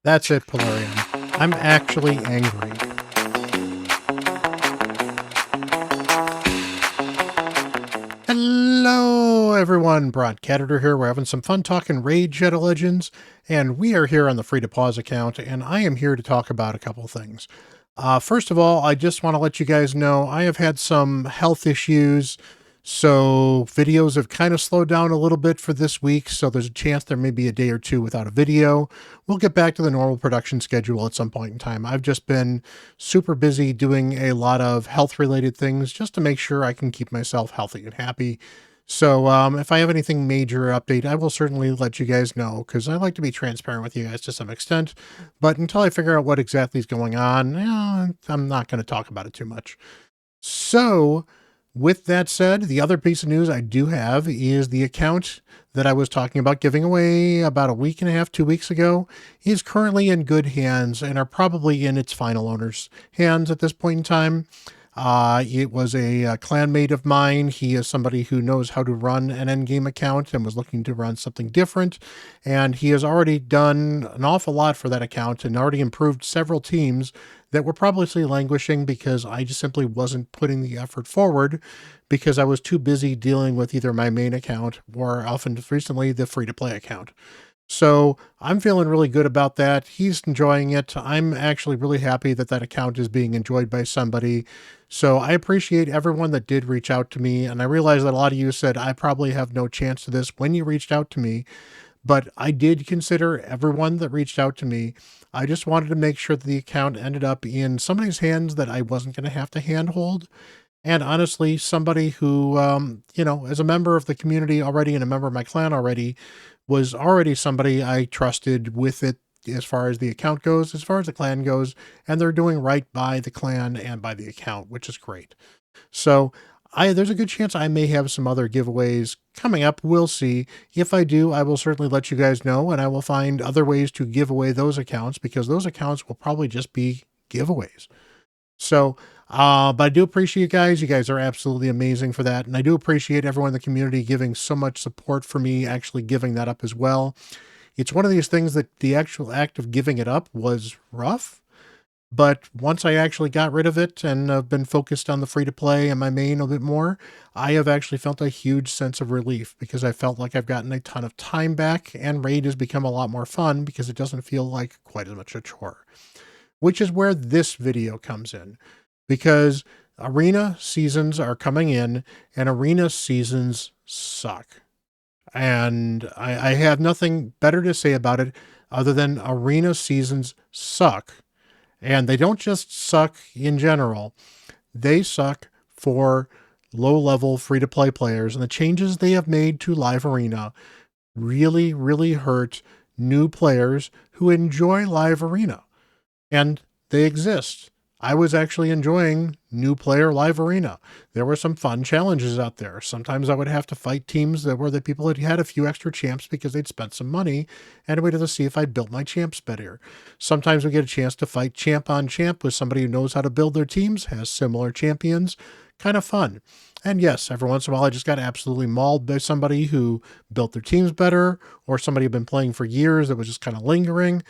That's it, Polarium. I'm actually angry. Hello, everyone. Bront, CatHerder here. We're having some fun talking Raid Shadow Legends, and we are here on the Free to Pause account, and I am here to talk about a couple things. First of all, I just want to let you guys know I have had some health issues, so videos have kind of slowed down a little bit for this week, so there's a chance there may be a day or two without a video. We'll get back to the normal production schedule at some point in time. I've just been super busy doing a lot of health-related things just to make sure I can keep myself healthy and happy. So if I have anything major update, I will certainly let you guys know, because I like to be transparent with you guys to some extent. But until I figure out what exactly is going on, I'm not going to talk about it too much. So with that said, the other piece of news I do have is the account that I was talking about giving away about a week and a half, 2 weeks ago, is currently in good hands and are probably in its final owner's hands at this point in time. It was a clanmate of mine. He is somebody who knows how to run an endgame account and was looking to run something different. And he has already done an awful lot for that account and already improved several teams that were probably languishing because I just simply wasn't putting the effort forward because I was too busy dealing with either my main account or often recently the free-to-play account. So I'm feeling really good about that. He's enjoying it. I'm actually really happy that that account is being enjoyed by somebody. So I appreciate everyone that did reach out to me. And I realize that a lot of you said, I probably have no chance to this when you reached out to me. But I did consider everyone that reached out to me. I just wanted to make sure that the account ended up in somebody's hands that I wasn't going to have to handhold. And honestly, somebody who, as a member of the community already and a member of my clan already, was already somebody I trusted with it as far as the account goes, as far as the clan goes, and they're doing right by the clan and by the account, which is great. So there's a good chance I may have some other giveaways coming up. We'll see. If I do, I will certainly let you guys know, and I will find other ways to give away those accounts because those accounts will probably just be giveaways. So, but I do appreciate you guys. You guys are absolutely amazing for that. And I do appreciate everyone in the community giving so much support for me, actually giving that up as well. It's one of these things that the actual act of giving it up was rough. But once I actually got rid of it and I've been focused on the free to play and my main a bit more, I have actually felt a huge sense of relief because I felt like I've gotten a ton of time back and Raid has become a lot more fun because it doesn't feel like quite as much a chore. Which is where this video comes in, because arena seasons are coming in and arena seasons suck. And I have nothing better to say about it other than arena seasons suck. And they don't just suck in general. They suck for low-level free-to-play players. And the changes they have made to Live Arena really, really hurt new players who enjoy Live Arena. And they exist. I was actually enjoying new player Live Arena. There were some fun challenges out there. Sometimes I would have to fight teams that were the people that had a few extra champs because they'd spent some money, and I waited to see if I built my champs better. Sometimes we get a chance to fight champ on champ with somebody who knows how to build their teams, has similar champions. Kind of fun. And yes, every once in a while I just got absolutely mauled by somebody who built their teams better, or somebody who'd been playing for years that was just kind of lingering.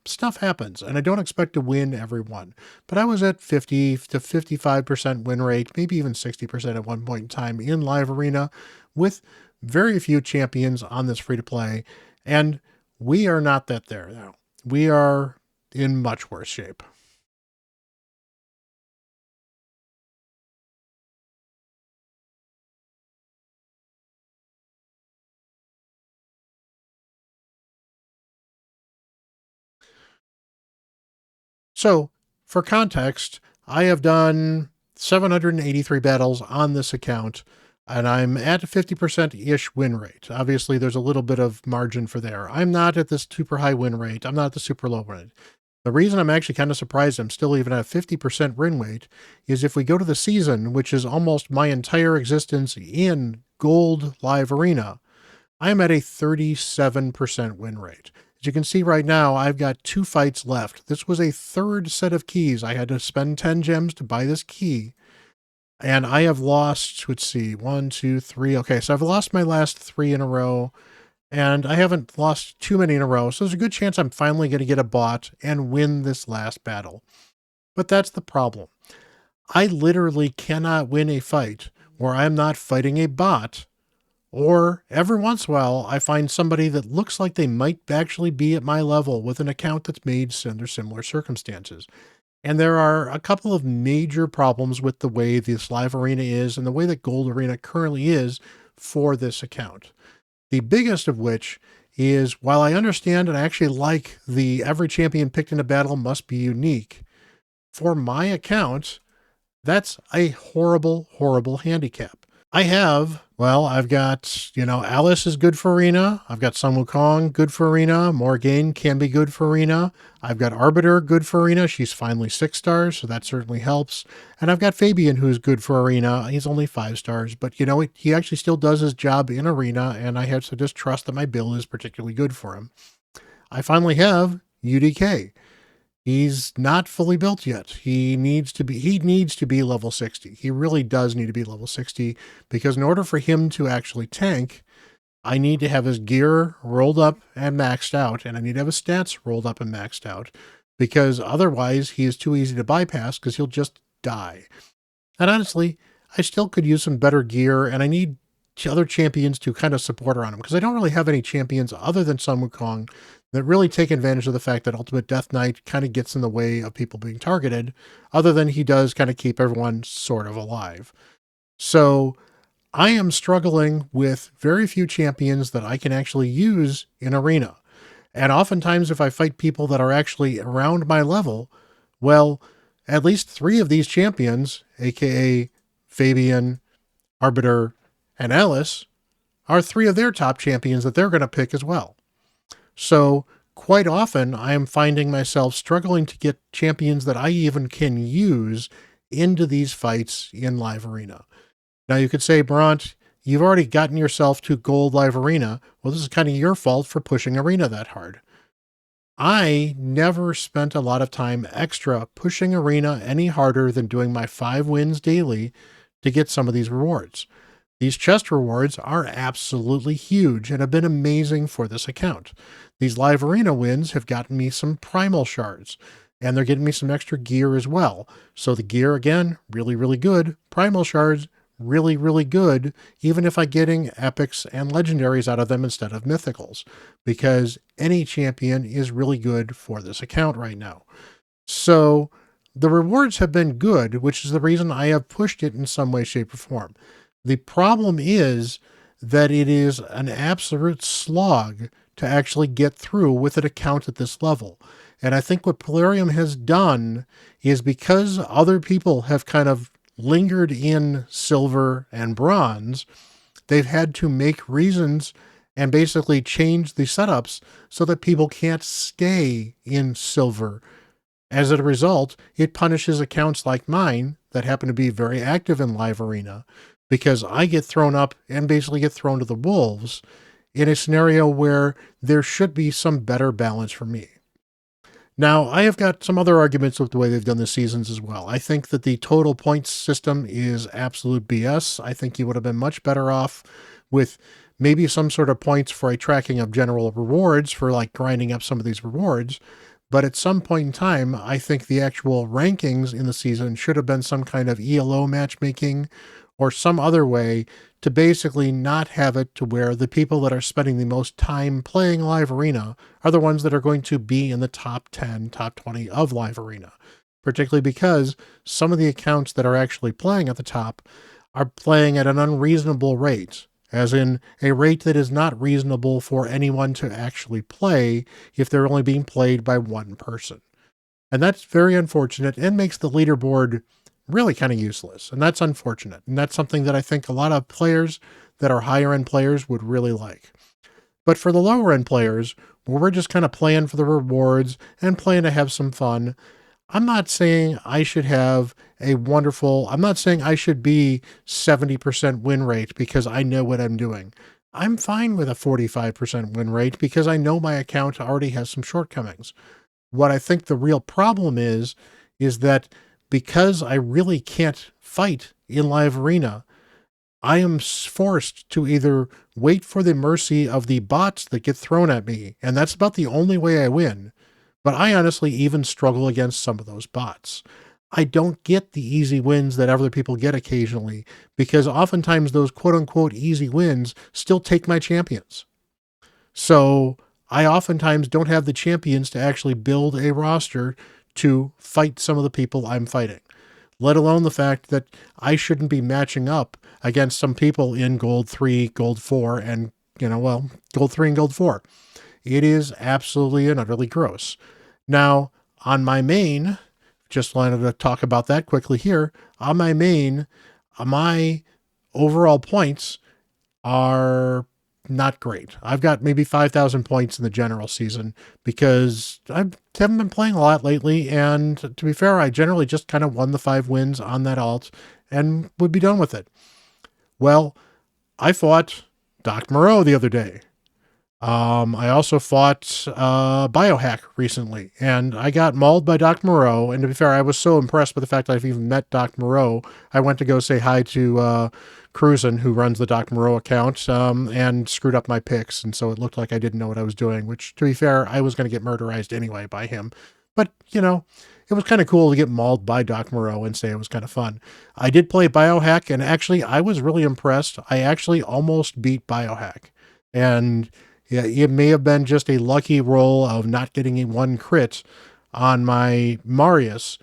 Stuff happens, and I don't expect to win every one. But I was at 50 to 55% win rate, maybe even 60% at one point in time in Live Arena, with very few champions on this free-to-play, and we are not that there now. We are in much worse shape. So, for context, I have done 783 battles on this account, and I'm at a 50%-ish win rate. Obviously, there's a little bit of margin for there. I'm not at this super high win rate. I'm not at the super low rate. The reason I'm actually kind of surprised I'm still even at a 50% win rate is if we go to the season, which is almost my entire existence in Gold Live Arena, I'm at a 37% win rate. As you can see right now, I've got 2 fights left. This was a third set of keys. I had to spend 10 gems to buy this key. And I have lost, let's see, 1, 2, 3. Okay, so I've lost my last 3 in a row. and I haven't lost too many in a row, so there's a good chance I'm finally going to get a bot and win this last battle. But that's the problem. I literally cannot win a fight where I'm not fighting a bot, or every once in a while I find somebody that looks like they might actually be at my level with an account that's made under similar circumstances. And there are a couple of major problems with the way this live arena is and the way that Gold Arena currently is for this account. The biggest of which is, while I understand and I actually like the every champion picked in a battle must be unique, for my account, that's a horrible, horrible handicap. I've got, Alice is good for Arena. I've got Sun Wukong, good for Arena. Morgane can be good for Arena. I've got Arbiter, good for Arena. She's finally 6 stars, so that certainly helps. And I've got Fabian, who's good for Arena. He's only 5 stars, but, he actually still does his job in Arena, and I have to just trust that my build is particularly good for him. I finally have UDK. He's not fully built yet. He needs to be level 60. He really does need to be level 60 because in order for him to actually tank, I need to have his gear rolled up and maxed out, and I need to have his stats rolled up and maxed out because otherwise he is too easy to bypass because he'll just die. And honestly, I still could use some better gear, and I need other champions to kind of support around him because I don't really have any champions other than Sun Wukong that really take advantage of the fact that Ultimate Death Knight kind of gets in the way of people being targeted, other than he does kind of keep everyone sort of alive. So I am struggling with very few champions that I can actually use in Arena. And oftentimes, if I fight people that are actually around my level, well, at least 3 of these champions, aka Fabian, Arbiter, and Alice, are 3 of their top champions that they're going to pick as well. So quite often I am finding myself struggling to get champions that I even can use into these fights in Live Arena. Now you could say, Bront, you've already gotten yourself to Gold Live Arena. Well, this is kind of your fault for pushing Arena that hard. I never spent a lot of time extra pushing Arena any harder than doing my 5 wins daily to get some of these rewards. These chest rewards are absolutely huge and have been amazing for this account. These live arena wins have gotten me some primal shards, and they're getting me some extra gear as well. So the gear, again, really, really good. Primal shards, really, really good, even if I'm getting epics and legendaries out of them instead of mythicals, because any champion is really good for this account right now. So the rewards have been good, which is the reason I have pushed it in some way, shape, or form. The problem is that it is an absolute slog to actually get through with an account at this level. And I think what Polarium has done is, because other people have kind of lingered in silver and bronze, they've had to make reasons and basically change the setups so that people can't stay in silver. As a result, it punishes accounts like mine that happen to be very active in Live Arena, because I get thrown up and basically get thrown to the wolves in a scenario where there should be some better balance for me. Now, I have got some other arguments with the way they've done the seasons as well. I think that the total points system is absolute BS. I think you would have been much better off with maybe some sort of points for a tracking of general rewards for like grinding up some of these rewards. But at some point in time, I think the actual rankings in the season should have been some kind of ELO matchmaking or some other way to basically not have it to where the people that are spending the most time playing Live Arena are the ones that are going to be in the top 10, top 20 of Live Arena, particularly because some of the accounts that are actually playing at the top are playing at an unreasonable rate, as in a rate that is not reasonable for anyone to actually play if they're only being played by one person. And that's very unfortunate and makes the leaderboard really kind of useless. And that's unfortunate. And that's something that I think a lot of players that are higher end players would really like. But for the lower end players, where we're just kind of playing for the rewards and playing to have some fun, I'm not saying I should I'm not saying I should be 70% win rate because I know what I'm doing. I'm fine with a 45% win rate because I know my account already has some shortcomings. What I think the real problem is that because I really can't fight in Live Arena, I am forced to either wait for the mercy of the bots that get thrown at me, and that's about the only way I win. But I honestly even struggle against some of those bots. I don't get the easy wins that other people get occasionally because oftentimes those quote unquote easy wins still take my champions. So I oftentimes don't have the champions to actually build a roster to fight some of the people I'm fighting, let alone the fact that I shouldn't be matching up against some people in gold 3, gold 4, and, gold 3 and gold 4. It is absolutely and utterly gross. Now, on my main, just wanted to talk about that quickly here. On my main, my overall points are not great. I've got maybe 5,000 points in the general season because I haven't been playing a lot lately. And to be fair, I generally just kind of won the 5 wins on that alt and would be done with it. Well, I fought Doc Moreau the other day. I also fought Biohack recently, and I got mauled by Doc Moreau. And to be fair, I was so impressed with the fact that I've even met Doc Moreau. I went to go say hi to Cruisin, who runs the Doc Moreau account, and screwed up my picks. And so it looked like I didn't know what I was doing, which, to be fair, I was going to get murderized anyway by him. But, it was kind of cool to get mauled by Doc Moreau and say it was kind of fun. I did play Biohack, and actually, I was really impressed. I actually almost beat Biohack. And yeah, it may have been just a lucky roll of not getting a 1 crit on my Marius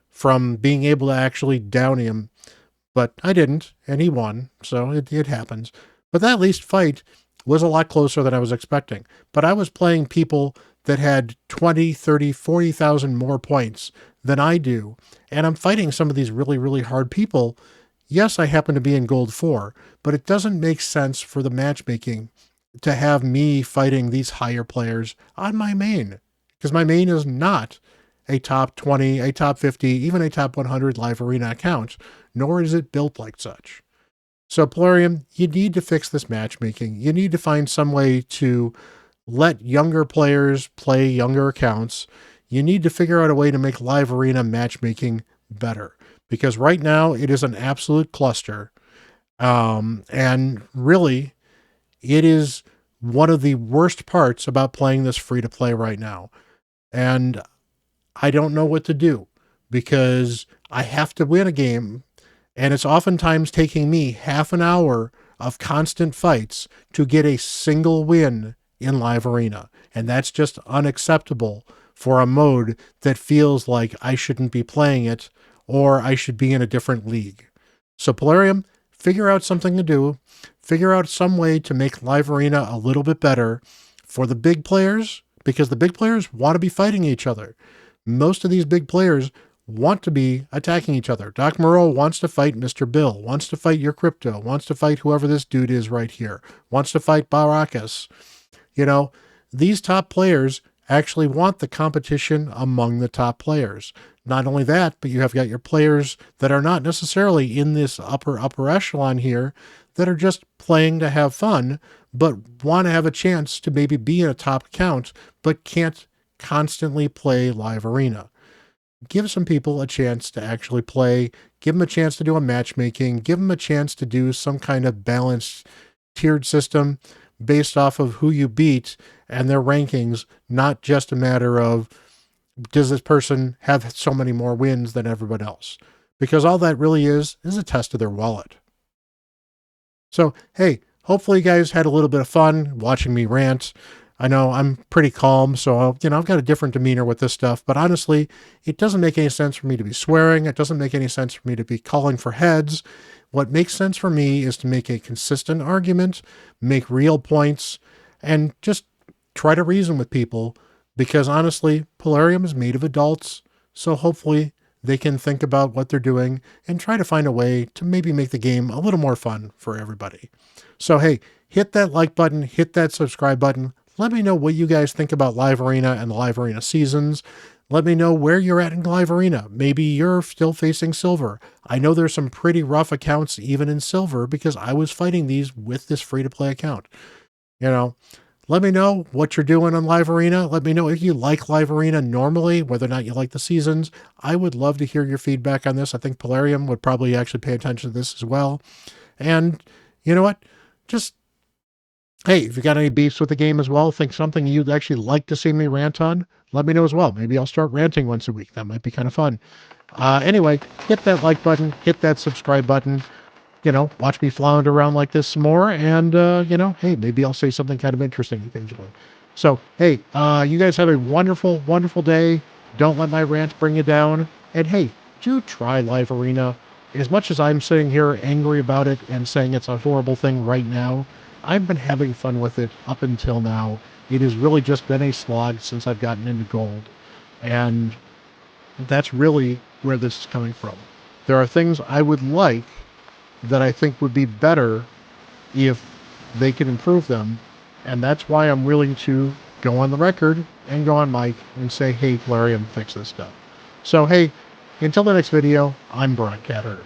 from being able to actually down him, but I didn't, and he won, so it happens. But that least fight was a lot closer than I was expecting. But I was playing people that had 20, 30, 40,000 more points than I do, and I'm fighting some of these really, really hard people. Yes, I happen to be in gold 4, but it doesn't make sense for the matchmaking to have me fighting these higher players on my main, because my main is not a top 20, a top 50, even a top 100 live arena account, nor is it built like such. So Polarium, you need to fix this matchmaking. You need to find some way to let younger players play younger accounts. You need to figure out a way to make live arena matchmaking better, because right now it is an absolute cluster. And really, it is one of the worst parts about playing this free-to-play right now. And I don't know what to do because I have to win a game, and it's oftentimes taking me half an hour of constant fights to get a single win in live arena. And that's just unacceptable for a mode that feels like I shouldn't be playing it or I should be in a different league. So Polarium, figure out something to do. Figure out some way to make live arena a little bit better for the big players, because the big players want to be fighting each other. Most of these big players want to be attacking each other. Doc Moreau wants to fight Mr. Bill, wants to fight your crypto, wants to fight whoever this dude is right here, wants to fight Barakas. These top players actually want the competition among the top players. Not only that, but you have got your players that are not necessarily in this upper echelon here that are just playing to have fun, but want to have a chance to maybe be in a top account, but can't constantly play live arena. Give some people a chance to actually play, give them a chance to do a matchmaking, give them a chance to do some kind of balanced tiered system based off of who you beat and their rankings, not just a matter of does this person have so many more wins than everyone else? Because all that really is a test of their wallet. So, hey, hopefully you guys had a little bit of fun watching me rant. I know I'm pretty calm, so, I've got a different demeanor with this stuff, but honestly, it doesn't make any sense for me to be swearing. It doesn't make any sense for me to be calling for heads. What makes sense for me is to make a consistent argument, make real points, and just try to reason with people, because honestly, Polarium is made of adults, so hopefully they can think about what they're doing and try to find a way to maybe make the game a little more fun for everybody. So hey, hit that like button, hit that subscribe button. Let me know what you guys think about Live Arena and the Live Arena seasons. Let me know where you're at in Live Arena. Maybe you're still facing Silver. I know there's some pretty rough accounts even in Silver because I was fighting these with this free-to-play account. Let me know what you're doing on Live Arena. Let me know if you like Live Arena normally, whether or not you like the seasons. I would love to hear your feedback on this. I think Polarium would probably actually pay attention to this as well. And you know what? Just hey, if you got any beefs with the game as well, think something you'd actually like to see me rant on, let me know as well. Maybe I'll start ranting once a week. That might be kind of fun. Anyway, hit that like button, hit that subscribe button. Watch me flounder around like this some more. And, hey, maybe I'll say something kind of interesting occasionally. So, hey, you guys have a wonderful, wonderful day. Don't let my rant bring you down. And hey, do try Live Arena. As much as I'm sitting here angry about it and saying it's a horrible thing right now, I've been having fun with it up until now. It has really just been a slog since I've gotten into gold. And that's really where this is coming from. There are things I would like that I think would be better if they could improve them. And that's why I'm willing to go on the record and go on mic and say, hey, Clarion, fix this stuff. So, hey, until the next video, I'm Bront, CatHerder.